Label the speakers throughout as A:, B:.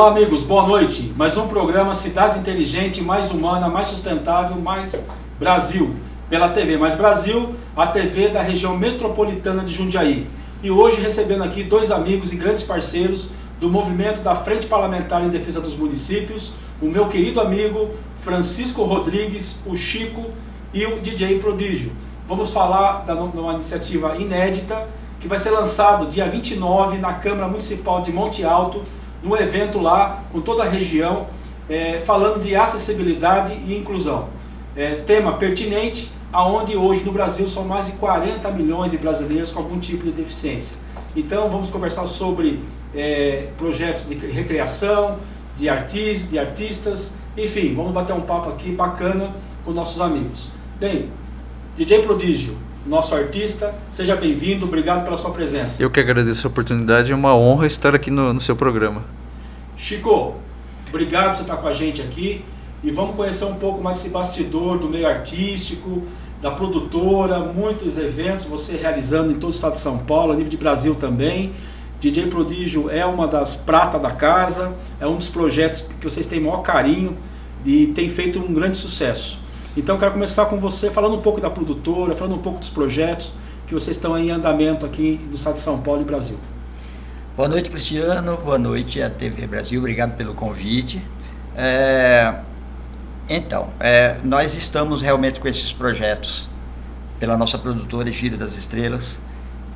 A: Olá amigos, boa noite. Mais um programa Cidades Inteligente, mais humana, mais sustentável, mais Brasil. Pela TV Mais Brasil, a TV da região metropolitana de Jundiaí. E hoje recebendo aqui dois amigos e grandes parceiros do movimento da Frente Parlamentar em Defesa dos Municípios, o meu querido amigo Francisco Rodrigues, o Chico e o DJ Prodígio. Vamos falar de uma iniciativa inédita que vai ser lançado dia 29 na Câmara Municipal de Monte Alto, num evento lá com toda a região, falando de acessibilidade e inclusão. Tema pertinente, aonde hoje no Brasil são mais de 40 milhões de brasileiros com algum tipo de deficiência. Então vamos conversar sobre projetos de recreação, de artistas, enfim, vamos bater um papo aqui bacana com nossos amigos. Bem, DJ Prodígio, nosso artista, seja bem-vindo, obrigado pela sua presença.
B: Eu que agradeço a oportunidade, é uma honra estar aqui no seu programa.
A: Chico, obrigado por você estar com a gente aqui e vamos conhecer um pouco mais desse bastidor do meio artístico, da produtora, muitos eventos você realizando em todo o estado de São Paulo, a nível de Brasil também. DJ Prodígio é uma das pratas da casa, é um dos projetos que vocês têm maior carinho e tem feito um grande sucesso. Então eu quero começar com você falando um pouco da produtora, falando um pouco dos projetos que vocês estão em andamento aqui no estado de São Paulo e Brasil.
C: Boa noite, Cristiano, boa noite à TV Brasil, obrigado pelo convite. Nós estamos realmente com esses projetos pela nossa produtora Giro das Estrelas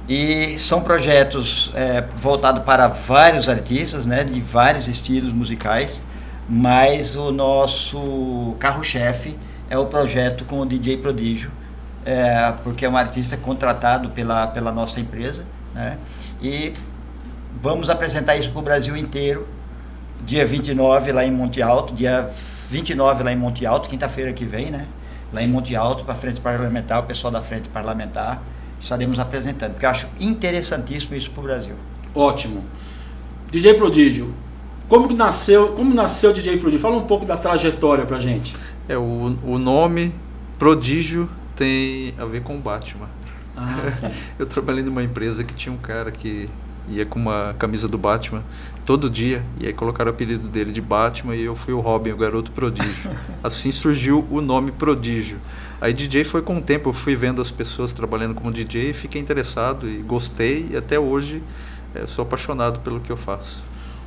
C: e são projetos voltados para vários artistas, né, de vários estilos musicais, mas o nosso carro-chefe é o projeto com o DJ Prodígio, porque é um artista contratado pela nossa empresa, né? E vamos apresentar isso para o Brasil inteiro, dia 29 lá em Monte Alto, quinta-feira que vem, né? Lá em Monte Alto, para a Frente Parlamentar, o pessoal da Frente Parlamentar, estaremos apresentando, porque eu acho interessantíssimo isso para o Brasil.
A: Ótimo. DJ Prodígio, como nasceu o DJ Prodígio? Fala um pouco da trajetória pra gente.
B: O nome Prodígio tem a ver com Batman.
A: Ah, sim.
B: Eu trabalhei numa empresa que tinha um cara que ia com uma camisa do Batman todo dia, e aí colocaram o apelido dele de Batman, e eu fui o Robin, o garoto prodígio. Assim surgiu o nome Prodígio. Aí DJ foi com o tempo, eu fui vendo as pessoas trabalhando como DJ, fiquei interessado e gostei, e até hoje sou apaixonado pelo que eu faço.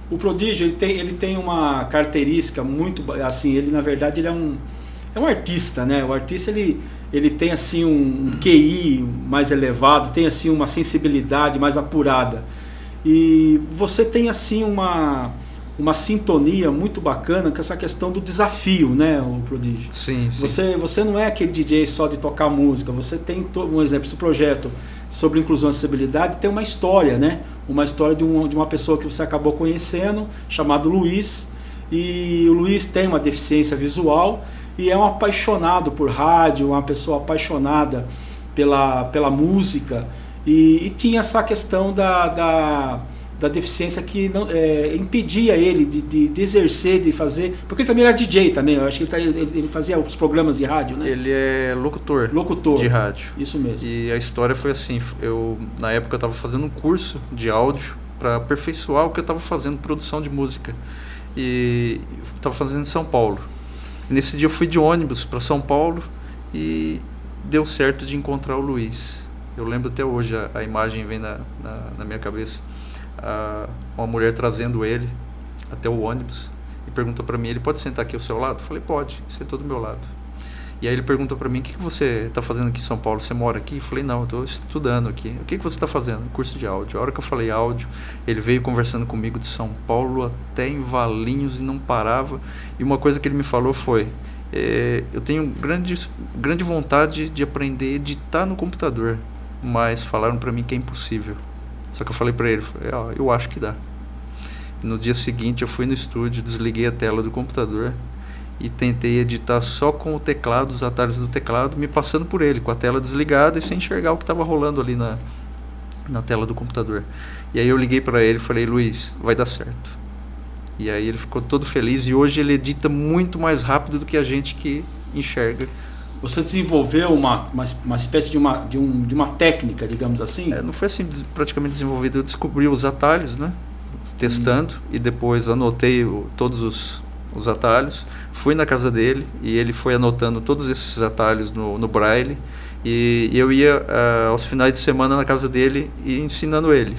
A: O Prodígio, ele tem uma característica muito, assim, ele na verdade ele é um artista, né? O artista ele tem assim um QI mais elevado, tem assim uma sensibilidade mais apurada. E você tem assim uma sintonia muito bacana com essa questão do desafio, né, o Prodígio?
B: Sim, sim.
A: Você não é aquele DJ só de tocar música, você tem, um exemplo, esse projeto sobre inclusão e acessibilidade tem uma história, né? Uma história de uma pessoa que você acabou conhecendo, chamado Luiz, e o Luiz tem uma deficiência visual e é um apaixonado por rádio, uma pessoa apaixonada pela música, e tinha essa questão da deficiência que não, impedia ele de exercer, de fazer, porque ele também era DJ também, eu acho que ele fazia os programas de rádio, né?
B: Ele é locutor de rádio.
A: Isso mesmo.
B: E a história foi assim, na época eu estava fazendo um curso de áudio para aperfeiçoar o que eu estava fazendo, produção de música, e estava fazendo em São Paulo. Nesse dia eu fui de ônibus para São Paulo e deu certo de encontrar o Luiz. Eu lembro até hoje, a imagem vem na minha cabeça. Uma mulher trazendo ele até o ônibus e perguntou para mim, ele pode sentar aqui ao seu lado? Eu falei, pode, sentou do meu lado. E aí ele perguntou para mim, o que você está fazendo aqui em São Paulo? Você mora aqui? Eu falei, não, eu estou estudando aqui. O que você está fazendo? Curso de áudio. A hora que eu falei áudio, ele veio conversando comigo de São Paulo até em Valinhos e não parava. E uma coisa que ele me falou foi, eu tenho grande vontade de aprender a editar no computador, mas falaram para mim que é impossível. Só que eu falei para ele, eu acho que dá. No dia seguinte eu fui no estúdio, desliguei a tela do computador e tentei editar só com o teclado, os atalhos do teclado, me passando por ele, com a tela desligada e sem enxergar o que estava rolando ali na tela do computador. E aí eu liguei para ele e falei, Luiz, vai dar certo. E aí ele ficou todo feliz e hoje ele edita muito mais rápido do que a gente que enxerga.
A: Você desenvolveu uma espécie de uma técnica, digamos assim?
B: Não foi assim praticamente desenvolvido, eu descobri os atalhos, né? testando, e depois anotei todos os atalhos, fui na casa dele e ele foi anotando todos esses atalhos no Braille, e eu ia aos finais de semana na casa dele e ensinando ele.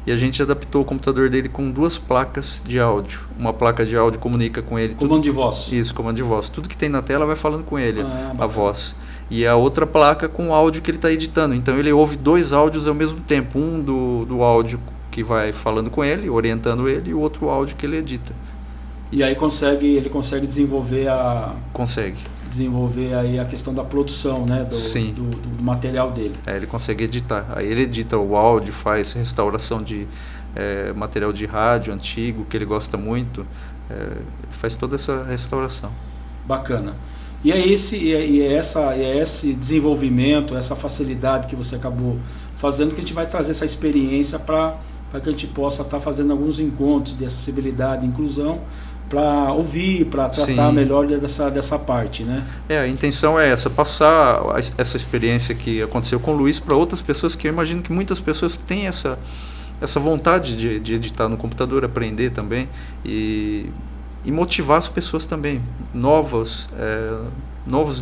B: E a gente adaptou o computador dele com 2 placas de áudio. Uma placa de áudio comunica com ele...
A: Comando de voz.
B: Isso, comando de voz. Tudo que tem na tela vai falando com ele, a voz. E a outra placa com o áudio que ele está editando. Então ele ouve 2 áudios ao mesmo tempo. Um do áudio que vai falando com ele, orientando ele, e o outro áudio que ele edita.
A: E aí ele consegue desenvolver desenvolver aí a questão da produção, né, do material dele.
B: Ele consegue editar. Aí ele edita o áudio, faz restauração de material de rádio antigo, que ele gosta muito. Ele faz toda essa restauração.
A: Bacana. E é esse desenvolvimento, essa facilidade que você acabou fazendo, que a gente vai trazer essa experiência para que a gente possa estar fazendo alguns encontros de acessibilidade e inclusão, para ouvir, para tratar melhor dessa parte, né?
B: A intenção é essa, passar essa experiência que aconteceu com o Luiz para outras pessoas, que eu imagino que muitas pessoas têm essa vontade de editar no computador, aprender também, e motivar as pessoas também, novos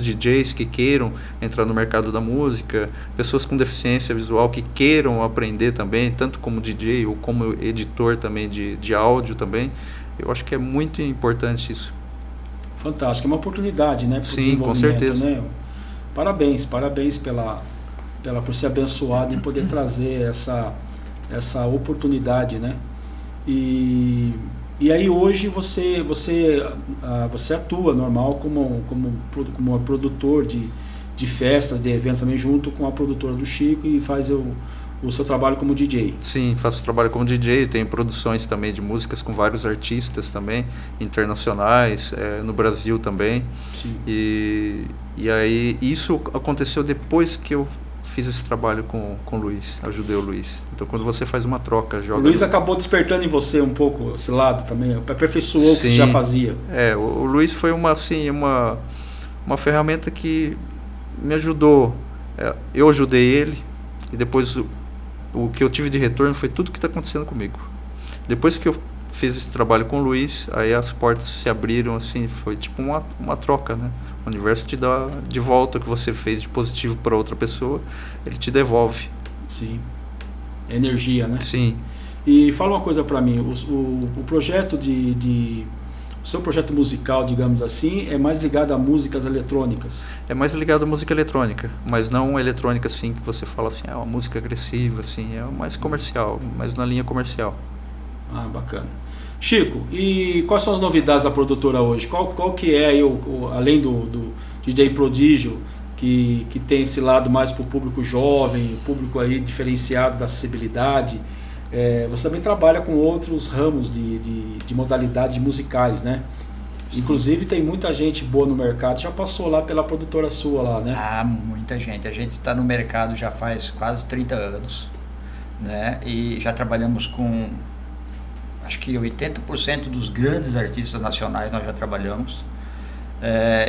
B: DJs que queiram entrar no mercado da música, pessoas com deficiência visual que queiram aprender também, tanto como DJ ou como editor também de áudio também. Eu acho que é muito importante isso.
A: Fantástico, é uma oportunidade, né?
B: Sim, com certeza.
A: Né? Parabéns por ser abençoado em poder trazer essa oportunidade, né? E aí hoje você atua normal como produtor de festas, de eventos também, junto com a produtora do Chico, e faz o seu trabalho como DJ.
B: Sim, faço trabalho como DJ, tenho produções também de músicas com vários artistas também, internacionais, no Brasil também.
A: Sim.
B: E aí isso aconteceu depois que eu fiz esse trabalho com o Luiz, ajudei o Luiz. Então quando você faz uma troca, joga...
A: O Luiz acabou despertando em você um pouco esse lado também, aperfeiçoou o que você já fazia.
B: O Luiz foi uma ferramenta que me ajudou. Eu ajudei ele, e depois o que eu tive de retorno foi tudo que está acontecendo comigo. Depois que eu fiz esse trabalho com o Luiz, aí as portas se abriram, assim, foi tipo uma troca, né? O universo te dá de volta o que você fez de positivo para outra pessoa, ele te devolve.
A: Sim. Energia, né?
B: Sim.
A: E fala uma coisa para mim, o projeto o seu projeto musical, digamos assim, é mais ligado a músicas eletrônicas?
B: É mais ligado à música eletrônica, mas não eletrônica assim que você fala assim, uma música agressiva, assim, é mais comercial, mais na linha comercial.
A: Ah, bacana. Chico, e quais são as novidades da produtora hoje? Qual que é aí, além do DJ Prodígio, que tem esse lado mais para o público jovem, o público aí diferenciado da acessibilidade? Você também trabalha com outros ramos de modalidades musicais, né? Inclusive tem muita gente boa no mercado, já passou lá pela produtora sua lá, né?
C: Muita gente. A gente está no mercado já faz quase 30 anos, né? E já trabalhamos com, acho que 80% dos grandes artistas nacionais nós já trabalhamos.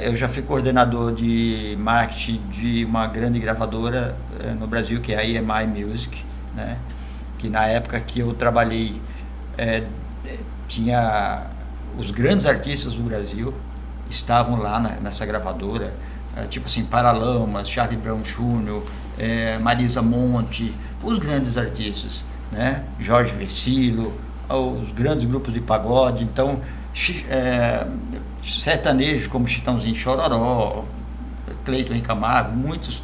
C: Eu já fui coordenador de marketing de uma grande gravadora no Brasil, que é a EMI Music, né? Que na época que eu trabalhei tinha os grandes artistas do Brasil estavam lá nessa gravadora, tipo assim, Paralamas, Charlie Brown Jr., Marisa Monte, os grandes artistas, né? Jorge Vecilo, os grandes grupos de pagode. Então sertanejo como Chitãozinho Chororó, Cleiton e Camargo, muitos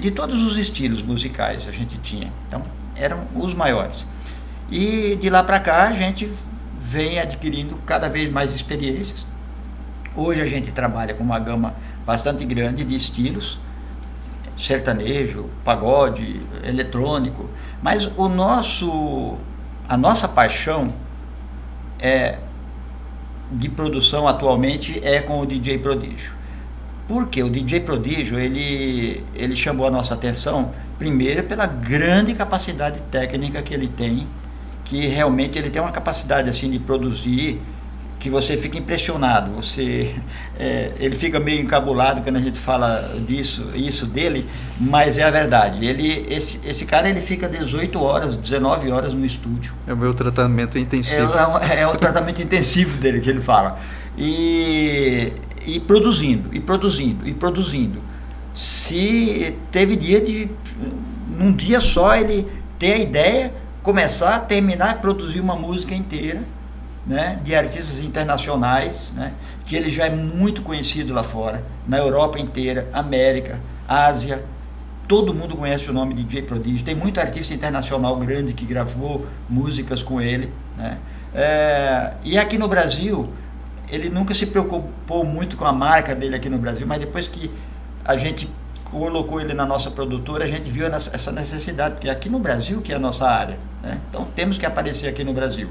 C: de todos os estilos musicais a gente tinha. Então eram os maiores. E de lá para cá a gente vem adquirindo cada vez mais experiências. Hoje a gente trabalha com uma gama bastante grande de estilos, sertanejo, pagode, eletrônico, mas a nossa paixão de produção atualmente é com o DJ Prodígio. Porque o DJ Prodígio ele chamou a nossa atenção primeiro pela grande capacidade técnica que ele tem, que realmente ele tem uma capacidade assim de produzir que você fica impressionado, ele fica meio encabulado quando a gente fala isso dele, mas é a verdade. Esse cara ele fica 18 horas, 19 horas no estúdio.
B: É o meu tratamento intensivo.
C: É o tratamento intensivo dele que ele fala. E produzindo. Se teve dia num dia só ele ter a ideia, começar, terminar e produzir uma música inteira, né, de artistas internacionais, né, que ele já é muito conhecido lá fora, na Europa inteira, América, Ásia, todo mundo conhece o nome de DJ Prodígio, tem muito artista internacional grande que gravou músicas com ele, né, e aqui no Brasil, ele nunca se preocupou muito com a marca dele aqui no Brasil, mas depois que a gente colocou ele na nossa produtora, a gente viu essa necessidade, porque aqui no Brasil que é a nossa área, né, então temos que aparecer aqui no Brasil.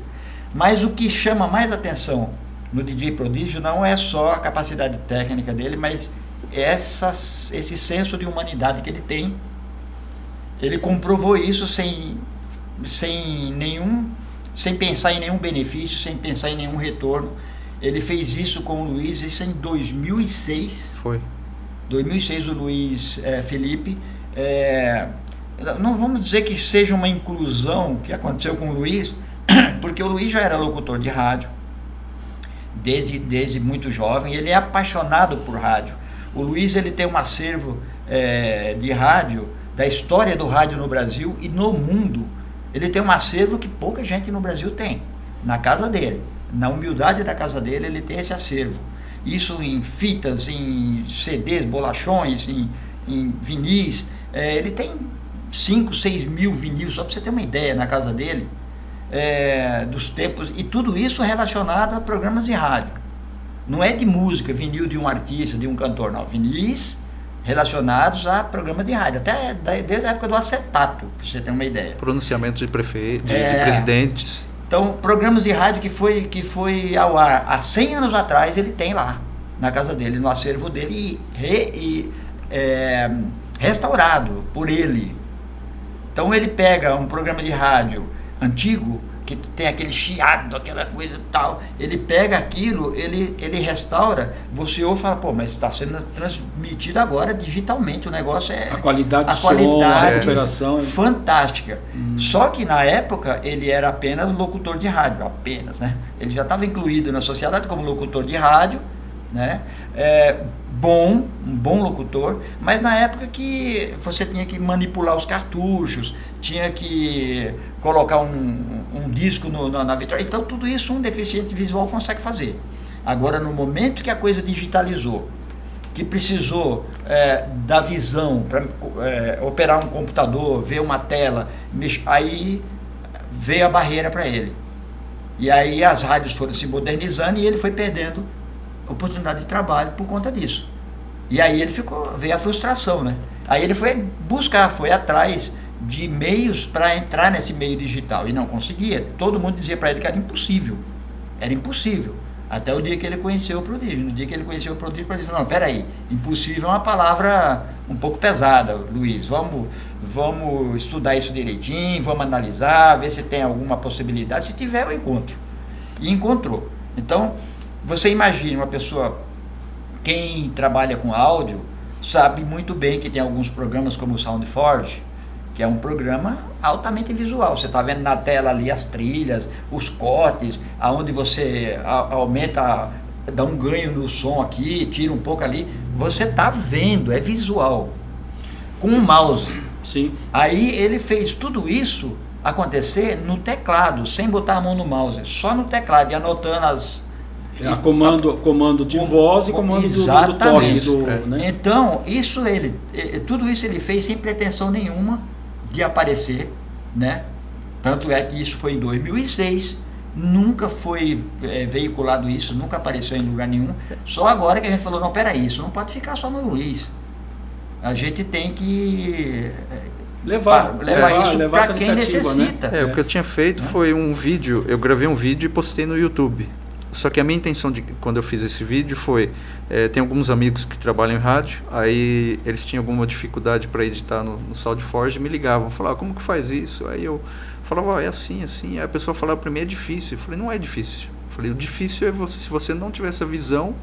C: Mas o que chama mais atenção no DJ Prodígio não é só a capacidade técnica dele, mas esse senso de humanidade que ele tem. Ele comprovou isso sem pensar em nenhum benefício, sem pensar em nenhum retorno. Ele fez isso com o Luiz, isso em 2006.
B: Foi.
C: 2006 o Luiz Felipe. Não vamos dizer que seja uma inclusão que aconteceu com o Luiz, porque o Luiz já era locutor de rádio desde muito jovem, ele é apaixonado por rádio. O Luiz ele tem um acervo de rádio, da história do rádio no Brasil e no mundo. Ele tem um acervo que pouca gente no Brasil tem, na casa dele, na humildade da casa dele, ele tem esse acervo. Isso em fitas, em CDs, bolachões, em vinis, ele tem 5, 6 mil vinis, só para você ter uma ideia, na casa dele. Dos tempos, e tudo isso relacionado a programas de rádio. Não é de música, vinil de um artista, de um cantor, não. Vinis relacionados a programas de rádio, até desde a época do acetato, para você ter uma ideia.
B: Pronunciamento de prefeitos, de presidentes.
C: Então, programas de rádio que foi ao ar há 100 anos atrás, ele tem lá, na casa dele, no acervo dele, restaurado por ele. Então, ele pega um programa de rádio antigo, que tem aquele chiado, aquela coisa e tal, ele pega aquilo, ele restaura, você ouve e fala, pô, mas está sendo transmitido agora digitalmente, o negócio
A: a qualidade do som, a recuperação
C: fantástica. Só que na época ele era apenas locutor de rádio, ele já estava incluído na sociedade como locutor de rádio, né, um bom locutor, mas na época que você tinha que manipular os cartuchos, tinha que colocar um disco na vitrola, então tudo isso um deficiente visual consegue fazer. Agora, no momento que a coisa digitalizou, que precisou da visão para operar um computador, ver uma tela, aí veio a barreira para ele. E aí as rádios foram se modernizando e ele foi perdendo oportunidade de trabalho por conta disso. E aí veio a frustração, né? Aí ele foi atrás de meios para entrar nesse meio digital e não conseguia. Todo mundo dizia para ele que era impossível. Até o dia que ele conheceu o Prodígio. No dia que ele conheceu o Prodígio, ele falou, não, peraí, impossível é uma palavra um pouco pesada, Luiz, vamos estudar isso direitinho, vamos analisar, ver se tem alguma possibilidade, se tiver eu encontro. E encontrou. Então, você imagina uma pessoa, quem trabalha com áudio, sabe muito bem que tem alguns programas como o SoundForge, que é um programa altamente visual. Você está vendo na tela ali as trilhas, os cortes, aonde você aumenta, dá um ganho no som aqui, tira um pouco ali. Você está vendo, é visual. Com um mouse.
A: Sim.
C: Aí ele fez tudo isso acontecer no teclado, sem botar a mão no mouse, só no teclado, e anotando as...
A: comando de voz e comando do toque. Né?
C: Então, tudo isso ele fez sem pretensão nenhuma de aparecer, né? Tanto é que isso foi em 2006, nunca foi veiculado isso, nunca apareceu em lugar nenhum. Só agora que a gente falou, não, peraí, isso não pode ficar só no Luiz. A gente tem que levar isso para quem necessita.
B: Né? O que eu tinha feito foi um vídeo, eu gravei um vídeo e postei no YouTube. Só que a minha intenção quando eu fiz esse vídeo foi, tem alguns amigos que trabalham em rádio, aí eles tinham alguma dificuldade para editar no SoundForge, me ligavam, falavam, como que faz isso? Aí eu falava, é assim, aí a pessoa falava para mim, é difícil. Eu falei, não é difícil. Eu Falei, o difícil é você, se você não tiver essa visão,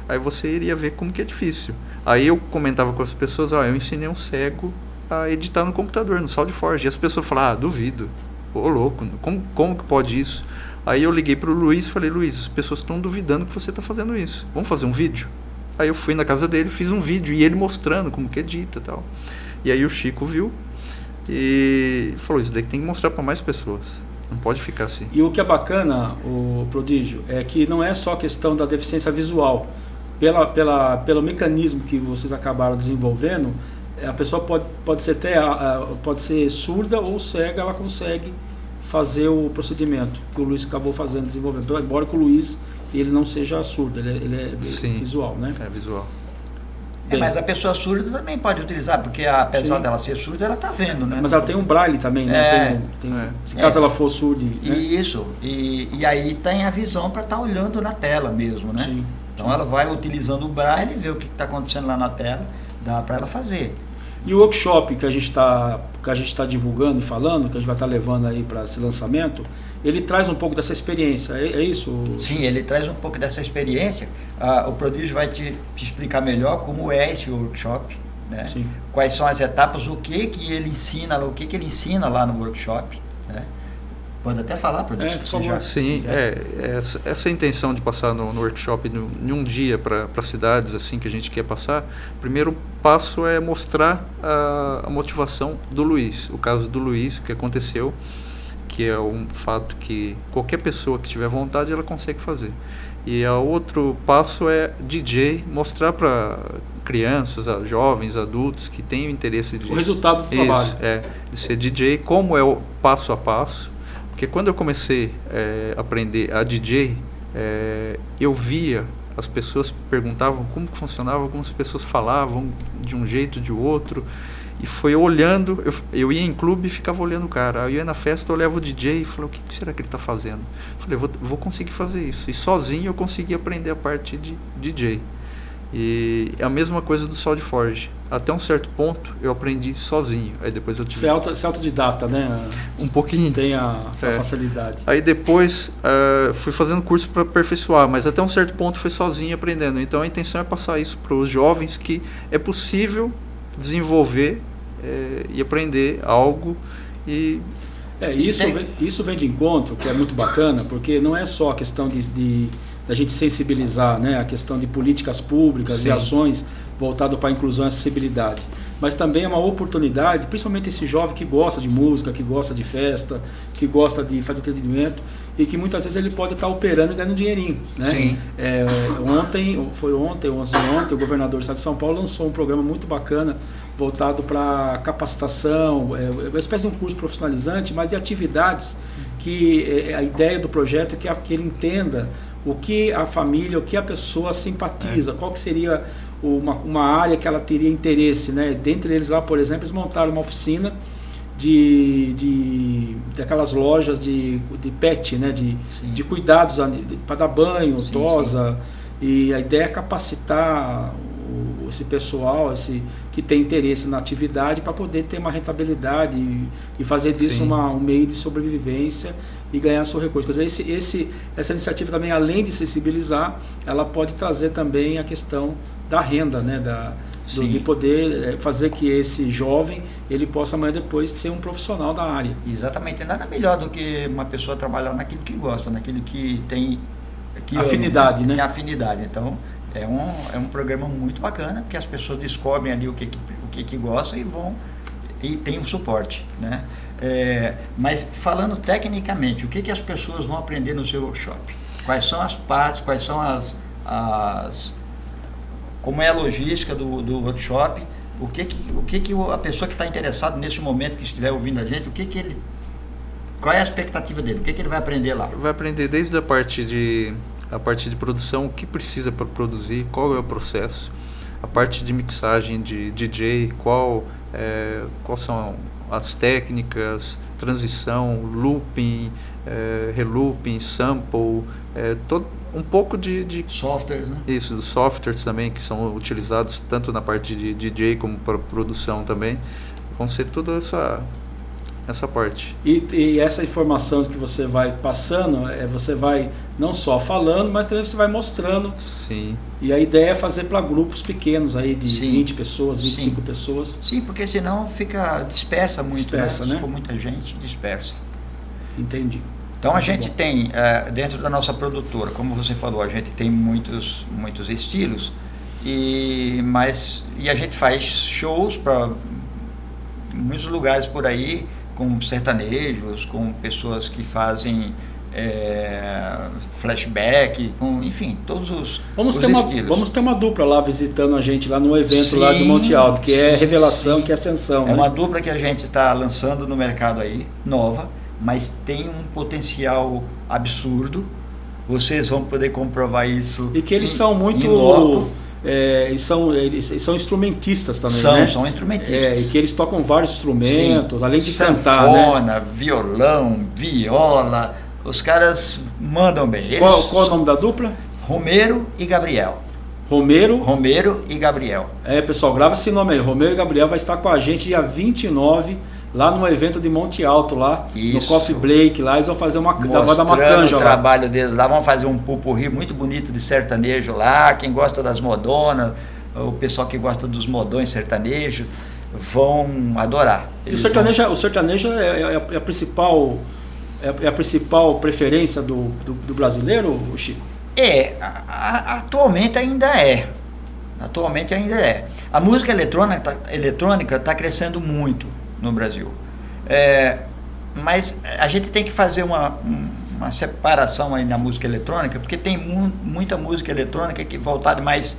B: aí você iria ver como que é difícil. Aí eu comentava com as pessoas, eu ensinei um cego a editar no computador, no SoundForge. E as pessoas falavam, duvido, ô louco, como que pode isso? Aí eu liguei pro Luiz e falei, Luiz, as pessoas estão duvidando que você está fazendo isso. Vamos fazer um vídeo? Aí eu fui na casa dele, fiz um vídeo e ele mostrando como que edita e tal. E aí o Chico viu e falou, isso daí tem que mostrar para mais pessoas. Não pode ficar assim.
A: E o que é bacana, o Prodígio, é que não é só questão da deficiência visual. Pelo mecanismo que vocês acabaram desenvolvendo, a pessoa pode ser surda ou cega, ela consegue fazer o procedimento que o Luiz acabou fazendo, desenvolvendo. Embora que o Luiz ele não seja surdo, ele é
B: Sim,
A: visual, né?
B: É visual.
C: Mas a pessoa surda também pode utilizar, porque apesar
A: Sim.
C: dela ser surda, ela está vendo, né?
A: Mas ela tem um braille também, né? Se caso ela for surda. Né?
C: Isso. E aí tem a visão para estar olhando na tela mesmo, né?
A: Sim.
C: Então ela vai utilizando o braille, ver o que está acontecendo lá na tela, dá para ela fazer.
A: E o workshop que a gente está divulgando e falando, que a gente vai estar levando aí para esse lançamento, ele traz um pouco dessa experiência, é isso?
C: Sim, ele traz um pouco dessa experiência. O Prodígio vai te explicar melhor como é esse workshop, né?
A: Sim.
C: Quais são as etapas, o que ele ensina lá no workshop, né? Pode até falar, Prodígio.
A: Por favor.
B: Sim, essa intenção de passar no workshop em um dia para cidades assim que a gente quer passar, o primeiro passo é mostrar a motivação do Luiz, o caso do Luiz, o que aconteceu, que é um fato que qualquer pessoa que tiver vontade, ela consegue fazer. E o outro passo é DJ, mostrar para crianças, jovens, adultos que têm o interesse de...
A: O resultado do trabalho.
B: De ser DJ, como é o passo a passo. Porque quando eu comecei a aprender a DJ, eu via, as pessoas perguntavam como que funcionava, algumas pessoas falavam de um jeito, de outro. E foi olhando, eu ia em clube e ficava olhando o cara. Aí eu ia na festa, eu olhava o DJ e falei, o que será que ele está fazendo? Falei, vou conseguir fazer isso. E sozinho eu consegui aprender a parte de DJ. E é a mesma coisa do SoundForge. Até um certo ponto eu aprendi sozinho. Aí depois eu tive...
A: Você é autodidata, né?
B: Um pouquinho.
A: Tem essa facilidade.
B: Aí depois fui fazendo curso para aperfeiçoar, mas até um certo ponto foi sozinho aprendendo. Então a intenção é passar isso para os jovens, que é possível desenvolver e aprender algo.
A: Isso vem de encontro, que é muito bacana, porque não é só a questão da gente sensibilizar, né, a questão de políticas públicas e ações voltado para a inclusão e acessibilidade, mas também é uma oportunidade, principalmente esse jovem que gosta de música, que gosta de festa, que gosta de fazer entretenimento e que muitas vezes ele pode estar operando e ganhando um dinheirinho, né?
C: Sim.
A: Ontem, o governador do estado de São Paulo lançou um programa muito bacana voltado para capacitação, uma espécie de um curso profissionalizante, mas de atividades que a ideia do projeto é que ele entenda o que a família, o que a pessoa simpatiza, qual que seria uma área que ela teria interesse, né? Dentre eles lá, por exemplo, eles montaram uma oficina daquelas lojas de pet, né? De cuidados para dar banho, tosa. E a ideia é capacitar esse pessoal, que tem interesse na atividade, para poder ter uma rentabilidade e fazer disso um meio de sobrevivência e ganhar seu recurso. Quer dizer, essa iniciativa também, além de sensibilizar, ela pode trazer também a questão da renda, né? De poder fazer que esse jovem ele possa amanhã depois ser um profissional da área.
C: Exatamente, nada melhor do que uma pessoa trabalhar naquilo que gosta, naquilo que tem
A: afinidade, né?
C: Tem afinidade. Então é um programa muito bacana, porque as pessoas descobrem ali o que gostam e tem um suporte, né? Mas falando tecnicamente, o que as pessoas vão aprender no seu workshop? Quais são as partes, quais são como é a logística do workshop, o que a pessoa que está interessada nesse momento, que estiver ouvindo a gente, qual é a expectativa dele, o que ele vai aprender lá?
B: Vai aprender desde a parte de produção, o que precisa para produzir, qual é o processo, a parte de mixagem de DJ, quais são as técnicas, transição, looping, relooping, sample, um pouco de
C: softwares, né?
B: Isso, dos softwares também que são utilizados tanto na parte de DJ como para produção também. Vão ser toda essa parte.
A: E essa informação que você vai passando, você vai não só falando, mas também você vai mostrando.
B: Sim.
A: E a ideia é fazer para grupos pequenos aí de
C: Sim.
A: 20 pessoas, 25
C: Sim.
A: pessoas.
C: Sim, porque senão dispersa muito,
A: Dispersa, né?
C: Se for muita gente, dispersa.
A: Entendi.
C: Então a
A: Muito
C: gente
A: bom.
C: tem, dentro da nossa produtora, como você falou, a gente tem muitos estilos, e a gente faz shows para muitos lugares por aí, com sertanejos, com pessoas que fazem flashback, enfim, todos os estilos.
A: Vamos ter uma dupla lá visitando a gente lá no evento
C: Sim,
A: lá de Monte Alto, que é
C: sim,
A: Revelação,
C: sim.
A: que é Ascensão.
C: É uma dupla que a gente está lançando no mercado aí, nova, mas tem um potencial absurdo. Vocês vão poder comprovar isso.
A: E que eles são muito.
C: em loco.
A: Eles são instrumentistas também, né?
C: São instrumentistas.
A: E que eles tocam vários instrumentos, além de cantar, né?
C: Sanfona, violão, viola. Os caras mandam bem. Eles,
A: Qual é o nome da dupla?
C: Romero e Gabriel.
A: Romero.
C: E Gabriel.
A: Pessoal, grava esse nome aí. Romero e Gabriel vai estar com a gente dia 29, lá no evento de Monte Alto, lá no
C: Isso.
A: Coffee Break, lá eles vão fazer vai dar uma
C: Mostrando
A: canja
C: o
A: lá.
C: trabalho deles lá. Vão fazer um pupurri muito bonito de sertanejo lá. Quem gosta das modonas, o pessoal que gosta dos modões sertanejos, vão adorar.
A: E o sertanejo é a principal preferência do brasileiro, Chico?
C: Atualmente ainda é. A música eletrônica está crescendo muito no Brasil. Mas a gente tem que fazer uma separação aí na música eletrônica, porque tem muita música eletrônica que voltada mais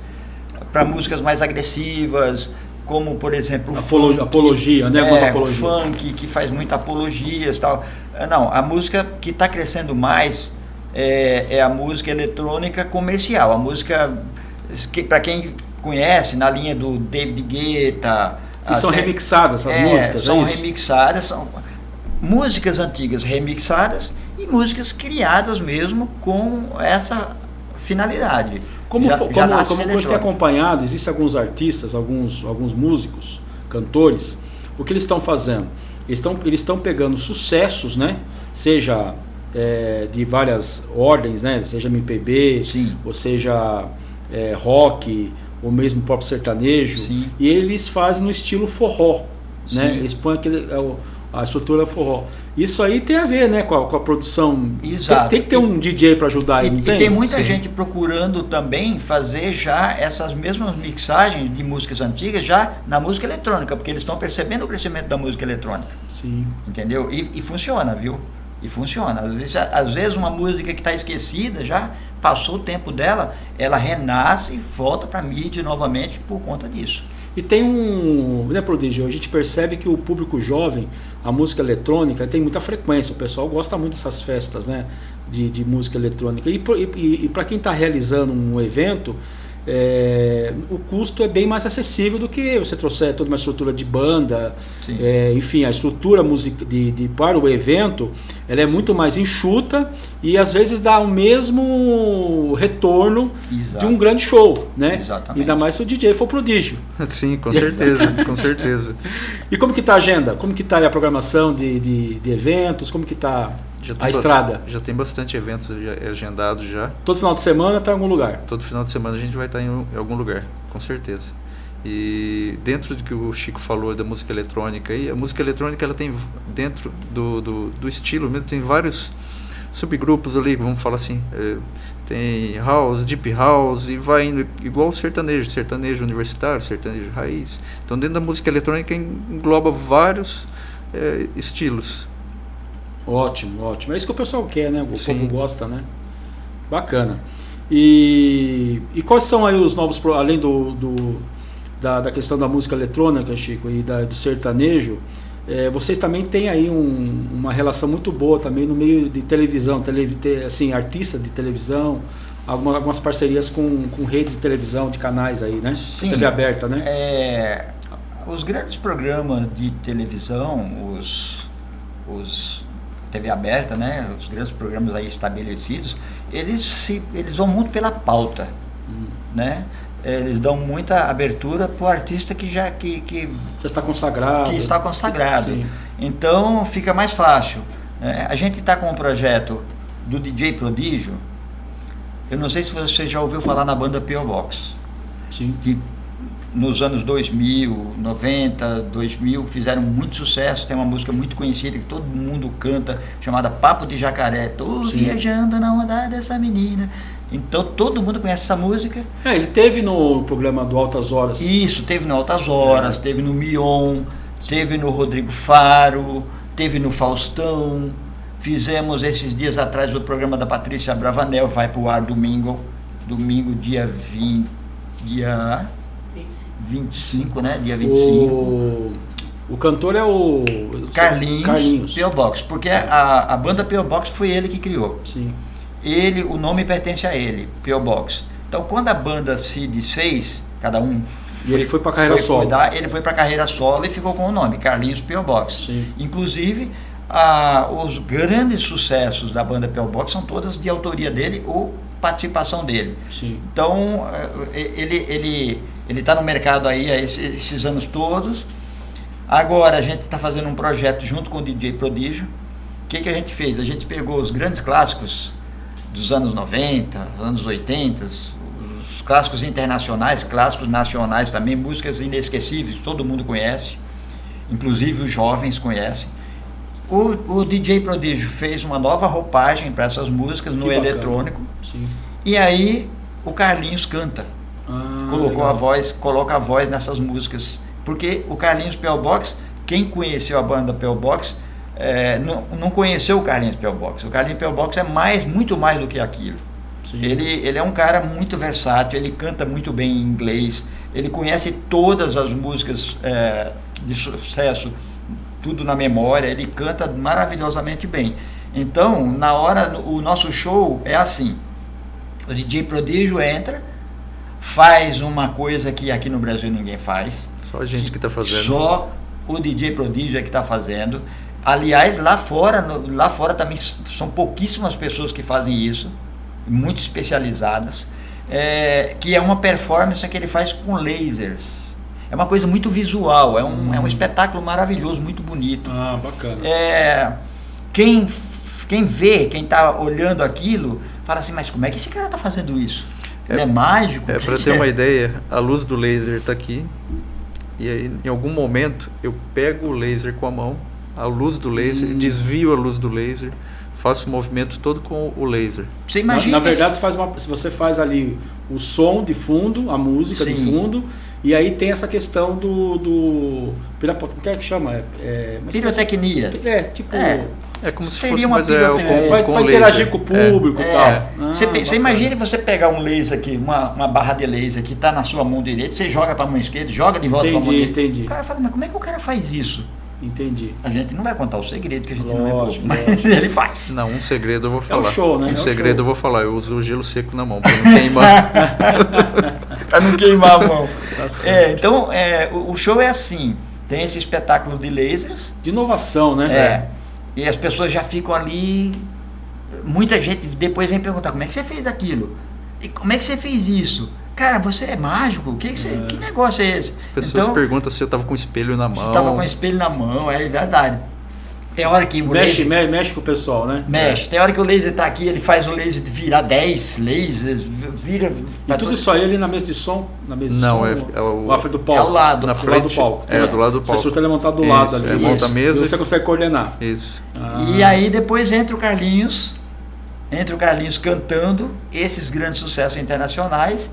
C: para músicas mais agressivas, como por exemplo
A: apologia, né?
C: O funk, que faz muita apologias e tal. Não, a música que está crescendo mais é a música eletrônica comercial, a música que, para quem conhece, na linha do David Guetta.
A: Que são remixadas essas músicas,
C: são remixadas, são músicas antigas remixadas e músicas criadas mesmo com essa finalidade.
A: Como eu tenho acompanhado, existem alguns artistas, alguns músicos, cantores, o que eles estão fazendo? Eles estão pegando sucessos, né? Seja de várias ordens, né? Seja MPB,
C: Sim.
A: ou seja rock, ou mesmo próprio sertanejo,
C: Sim.
A: e eles fazem no estilo forró, né?
C: Sim.
A: Eles põem a estrutura forró. Isso aí tem a ver, né, com a produção.
C: Exato.
A: Tem que ter um DJ para ajudar aí, não tem?
C: E tem muita
B: Sim.
C: gente procurando também fazer já essas mesmas mixagens de músicas antigas já na música eletrônica, porque eles estão percebendo o crescimento da música eletrônica.
A: Sim.
C: Entendeu? E funciona, viu? E funciona. Às vezes uma música que está esquecida, já passou o tempo dela, ela renasce e volta para a mídia novamente por conta disso.
A: E tem né, Prodígio, a gente percebe que o público jovem, a música eletrônica, tem muita frequência, o pessoal gosta muito dessas festas, né, de música eletrônica. E para quem está realizando um evento, o custo é bem mais acessível do que você trouxer toda uma estrutura de banda, enfim, a estrutura para o evento, ela é muito mais enxuta e às vezes dá o mesmo retorno
C: Exato.
A: de um grande show, né?
C: Exatamente.
A: Ainda mais se o DJ for prodígio.
B: Sim, com certeza, com certeza.
A: E como que está a agenda? Como que está a programação de eventos? Como que está a estrada?
B: Já tem bastante eventos agendados já.
A: Todo final de semana está em algum lugar?
B: Todo final de semana a gente vai estar em algum lugar, com certeza. E dentro do que o Chico falou da música eletrônica, a música eletrônica ela tem dentro do estilo mesmo, tem vários subgrupos ali, vamos falar assim, tem house, deep house, e vai indo igual o sertanejo universitário, sertanejo raiz. Então dentro da música eletrônica engloba vários estilos.
A: Ótimo, ótimo. É isso que o pessoal quer, né? O
B: Sim.
A: povo gosta, né? Bacana. E quais são aí os novos, além da questão da música eletrônica, Chico, e do sertanejo, vocês também têm aí uma relação muito boa também no meio de televisão, assim, artista de televisão, algumas parcerias com redes de televisão, de canais aí, né?
C: Sim.
A: TV aberta, né?
C: Os grandes programas de televisão, os TV aberta, né? Os grandes programas aí estabelecidos, eles vão muito pela pauta, né? eles dão muita abertura para o artista que já
A: está consagrado.
C: Que está consagrado.
A: Sim.
C: Então fica mais fácil. A gente está com um projeto do DJ Prodígio. Eu não sei se você já ouviu falar na banda P.O. Box.
A: Sim.
C: Que nos anos 2000, 90, 2000 fizeram muito sucesso. Tem uma música muito conhecida que todo mundo canta, chamada Papo de Jacaré. Tô viajando na onda dessa menina. Então todo mundo conhece essa música.
A: Ele teve no programa do Altas Horas.
C: Isso, teve no Altas Horas, teve no Mion, teve no Rodrigo Faro, teve no Faustão. Fizemos esses dias atrás o programa da Patrícia Bravanel, vai pro ar domingo dia 25, né? Dia 25.
A: O cantor é o
C: Carlinhos. P.O. Box, porque a banda P.O. Box foi ele que criou.
A: Sim.
C: O nome pertence a ele, P.O. Box. Então, quando a banda se desfez, cada um
A: ele foi para carreira solo.
C: Ele foi para carreira solo e ficou com o nome Carlinhos P.O. Box.
A: Sim.
C: Inclusive, os grandes sucessos da banda P.O. Box são todas de autoria dele ou participação dele.
A: Sim.
C: Então, ele está no mercado aí há esses anos todos. Agora a gente está fazendo um projeto junto com o DJ Prodígio. O que a gente fez? A gente pegou os grandes clássicos dos anos 90, anos 80, os clássicos internacionais, clássicos nacionais também, músicas inesquecíveis, que todo mundo conhece, inclusive os jovens conhecem. O DJ Prodígio fez uma nova roupagem para essas músicas no eletrônico.
A: Sim.
C: E aí o Carlinhos canta. Coloca a voz nessas músicas. Porque o Carlinhos P.O. Box, quem conheceu a banda P.O. Box, não conheceu o Carlinhos P.O. Box. O Carlinhos P.O. Box é muito mais do que aquilo. Ele é um cara muito versátil, ele canta muito bem em inglês, ele conhece todas as músicas de sucesso, tudo na memória, ele canta maravilhosamente bem. Então, na hora, o nosso show é assim: o DJ Prodígio entra, faz uma coisa que aqui no Brasil ninguém faz.
B: Só a gente que está fazendo.
C: Só o DJ Prodígio é que está fazendo. Aliás, lá fora também são pouquíssimas pessoas que fazem isso, muito especializadas, que é uma performance que ele faz com lasers. É uma coisa muito visual, é um espetáculo maravilhoso, muito bonito.
A: Bacana.
C: Quem vê, quem está olhando aquilo, fala assim, mas como é que esse cara está fazendo isso? Ele é mágico?
B: Para ter uma ideia, a luz do laser está aqui, e aí em algum momento eu pego o laser com a mão, a luz do laser, desvio a luz do laser, faço o movimento todo com o laser.
C: Você imagina?
A: Na verdade, você faz ali o som de fundo, a música de fundo, e aí tem essa questão do como é que chama?
C: Pirotecnia.
B: É como se
C: seria
B: fosse
C: uma pirotecnia.
A: Para interagir com o público e tal.
C: Você imagina você pegar um laser aqui, uma barra de laser que está na sua mão direita, você joga para a mão esquerda, joga de volta para a mão direita.
A: Entendi.
C: O cara fala, mas como é que o cara faz isso?
A: Entendi.
C: A gente não vai contar o segredo, que a gente não é bobo, mas ele faz.
B: Não, um segredo eu vou falar.
A: É um show, né?
B: Um segredo eu vou falar, eu uso o gelo seco na mão, para não queimar.
C: Para não queimar a mão.
A: Tá certo.
C: Então, o show é assim, tem esse espetáculo de lasers.
A: De inovação, né?
C: E as pessoas já ficam ali, muita gente depois vem perguntar, como é que você fez aquilo? E como é que você fez isso? Cara, você é mágico? Que negócio é esse?
B: As pessoas perguntam se eu estava com o espelho na mão.
C: Se estava com o espelho na mão, é verdade. Tem hora que o
A: laser... Mexe com o pessoal, né?
C: Tem hora que o laser está aqui, ele faz o laser virar 10 lasers, vira...
A: E tudo isso aí ali na mesa de som? Na mesa de som,
B: o
A: frente do palco?
C: É ao lado.
B: Na frente
A: do palco.
B: Do lado do palco.
A: Essa estrutura é montada do lado ali.
B: Monta a mesa.
A: E você consegue coordenar.
B: Isso.
C: E aí depois entra o Carlinhos cantando esses grandes sucessos internacionais,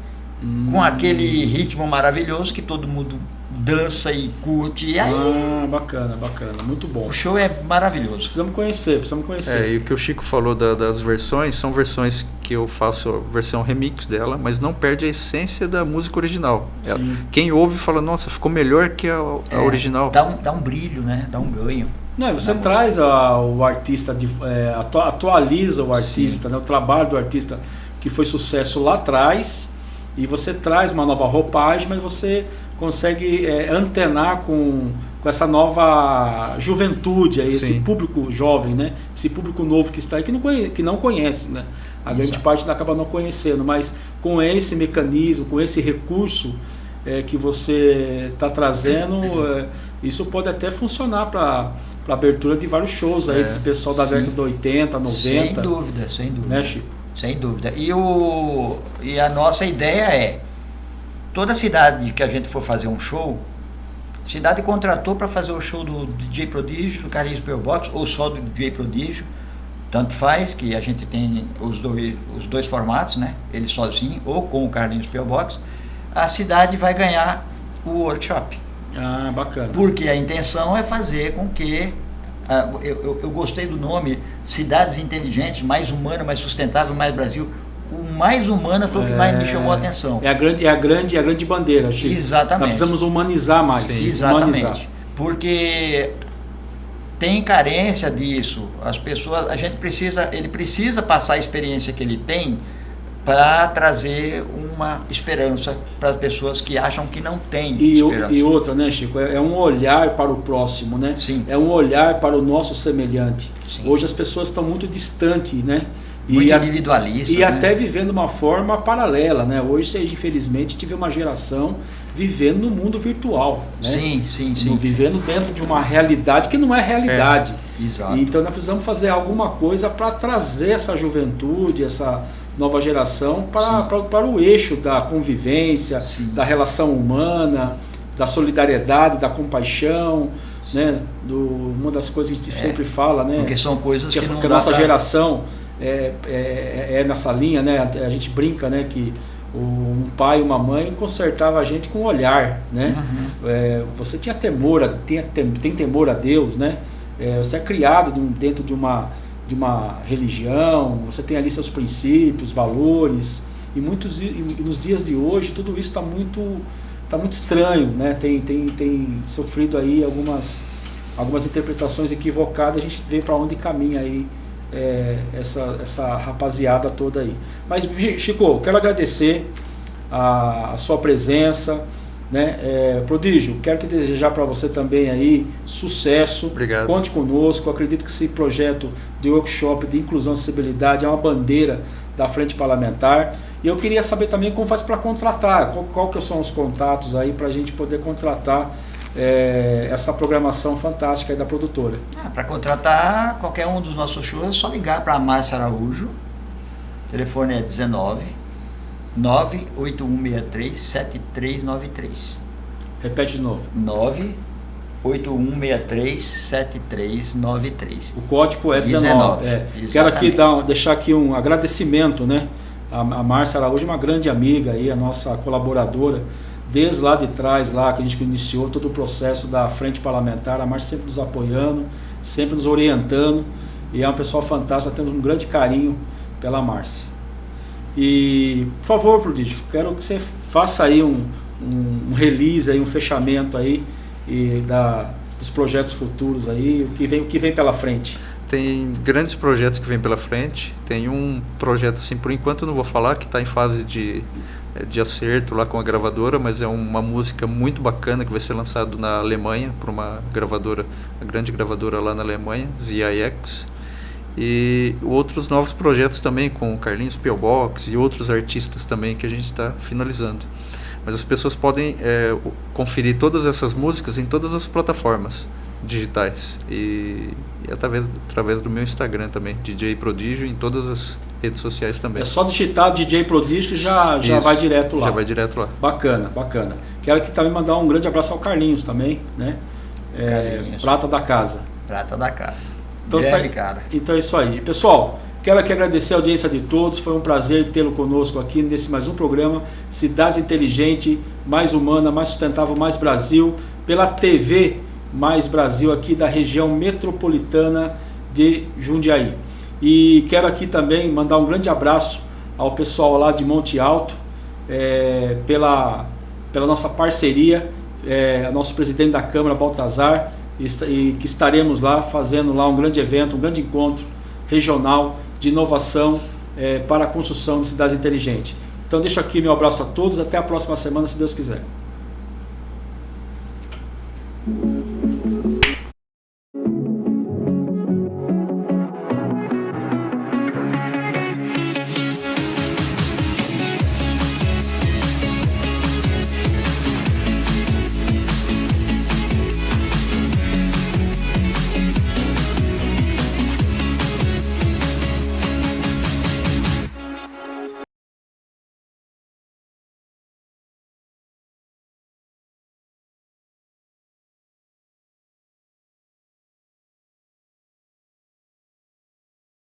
C: com aquele ritmo maravilhoso que todo mundo dança e curte. E aí,
A: bacana, muito bom.
C: O show é maravilhoso.
A: Precisamos conhecer.
B: E o que o Chico falou das versões, são versões que eu faço a versão remix dela, mas não perde a essência da música original. Quem ouve fala, nossa, ficou melhor que a original.
C: Dá um brilho, né? Dá um ganho.
A: Não, você traz o artista, atualiza o artista, né? O trabalho do artista que foi sucesso lá atrás, e você traz uma nova roupagem, mas você consegue antenar com essa nova juventude, aí, esse público jovem, né? Esse público novo que está aí, que não conhece, né? A grande parte acaba não conhecendo, mas com esse mecanismo, com esse recurso que você está trazendo, isso pode até funcionar para abertura de vários shows aí, desse pessoal da década de 80, 90.
C: Sem dúvida, sem dúvida.
A: Né, Chico?
C: Sem dúvida. E a nossa ideia é, toda cidade que a gente for fazer um show, cidade contratou para fazer o show do DJ Prodígio, do Carlinhos P.O. ou só do DJ Prodígio, tanto faz, que a gente tem os dois formatos, né? Ele sozinho ou com o Carlinhos P.O. A cidade vai ganhar o workshop.
A: Ah, bacana.
C: Porque a intenção é fazer com que, eu gostei do nome, Cidades Inteligentes, mais humana, mais sustentável, mais Brasil. O mais humana foi o que mais me chamou a atenção.
A: É a grande bandeira, Chico.
C: Exatamente.
A: Nós precisamos humanizar mais.
C: Sim, exatamente.
A: Humanizar.
C: Porque tem carência disso. As pessoas, ele precisa passar a experiência que ele tem para trazer uma esperança para as pessoas que acham que não têm esperança.
A: E outra, né, Chico? É um olhar para o próximo, né?
C: Sim.
A: É um olhar para o nosso semelhante.
C: Sim.
A: Hoje as pessoas estão muito distantes, né?
C: Muito individualista.
A: E
C: né?
A: até vivendo uma forma paralela, né? Hoje, infelizmente, tive uma geração vivendo no mundo virtual, né?
C: Sim.
A: Vivendo dentro de uma realidade que não é realidade.
C: Exato.
A: Então nós precisamos fazer alguma coisa para trazer essa juventude, essa nova geração para o eixo da convivência, da relação humana, da solidariedade, da compaixão, né? Uma das coisas que a gente sempre fala, né?
C: Porque são coisas que não
A: a nossa geração é nessa linha, né? A gente brinca, né, que um pai e uma mãe consertava a gente com o olhar, né? Você tinha temor, tem temor a Deus, né? Você é criado dentro de uma religião, você tem ali seus princípios, valores, e nos dias de hoje tudo isso está muito estranho, né? Tem sofrido aí algumas interpretações equivocadas. A gente vê para onde caminha aí essa rapaziada toda aí. Mas, Chico, quero agradecer a sua presença, né? Prodígio, quero te desejar para você também aí sucesso.
B: Obrigado.
A: Conte conosco. Acredito que esse projeto de workshop de inclusão e acessibilidade é uma bandeira da Frente Parlamentar. E eu queria saber também como faz para contratar, qual que são os contatos aí para a gente poder contratar essa programação fantástica aí da produtora.
C: Para contratar qualquer um dos nossos shows, é só ligar para a Márcia Araújo. O telefone é 19 98163 7393.
A: Repete de novo.
C: 98163 7393.
A: O código é 19. Quero aqui deixar aqui um agradecimento, né? A Márcia Araújo é uma grande amiga aí, a nossa colaboradora, desde lá de trás, lá que a gente iniciou todo o processo da Frente Parlamentar. A Márcia sempre nos apoiando, sempre nos orientando, e é uma pessoa fantástica. Temos um grande carinho pela Márcia. E, por favor, Prodígio, quero que você faça aí um release, aí, um fechamento aí dos projetos futuros aí, o que vem pela frente.
B: Tem grandes projetos que vêm pela frente. Tem um projeto, assim, por enquanto eu não vou falar, que está em fase de acerto lá com a gravadora, mas é uma música muito bacana que vai ser lançado na Alemanha por uma grande gravadora lá na Alemanha, ZIX. E outros novos projetos também com o Carlinhos P.O. e outros artistas também que a gente está finalizando. Mas as pessoas podem conferir todas essas músicas em todas as plataformas digitais e através do meu Instagram também, DJ Prodígio, em todas as redes sociais também.
A: É só digitar DJ Prodígio que já vai direto lá.
B: Já vai direto lá.
A: Bacana. Quero aqui também mandar um grande abraço ao Carlinhos também, né? Prata da casa.
C: Prata da casa.
A: Então, então é isso aí. Pessoal, quero aqui agradecer a audiência de todos. Foi um prazer tê-lo conosco aqui nesse mais um programa Cidades Inteligente, mais humana, mais sustentável, mais Brasil, pela TV Mais Brasil aqui da região metropolitana de Jundiaí. E quero aqui também mandar um grande abraço ao pessoal lá de Monte Alto, pela nossa parceria, nosso presidente da Câmara, Baltazar, e que estaremos lá fazendo lá um grande evento, um grande encontro regional de inovação para a construção de cidades inteligentes. Então deixo aqui meu abraço a todos, até a próxima semana, se Deus quiser.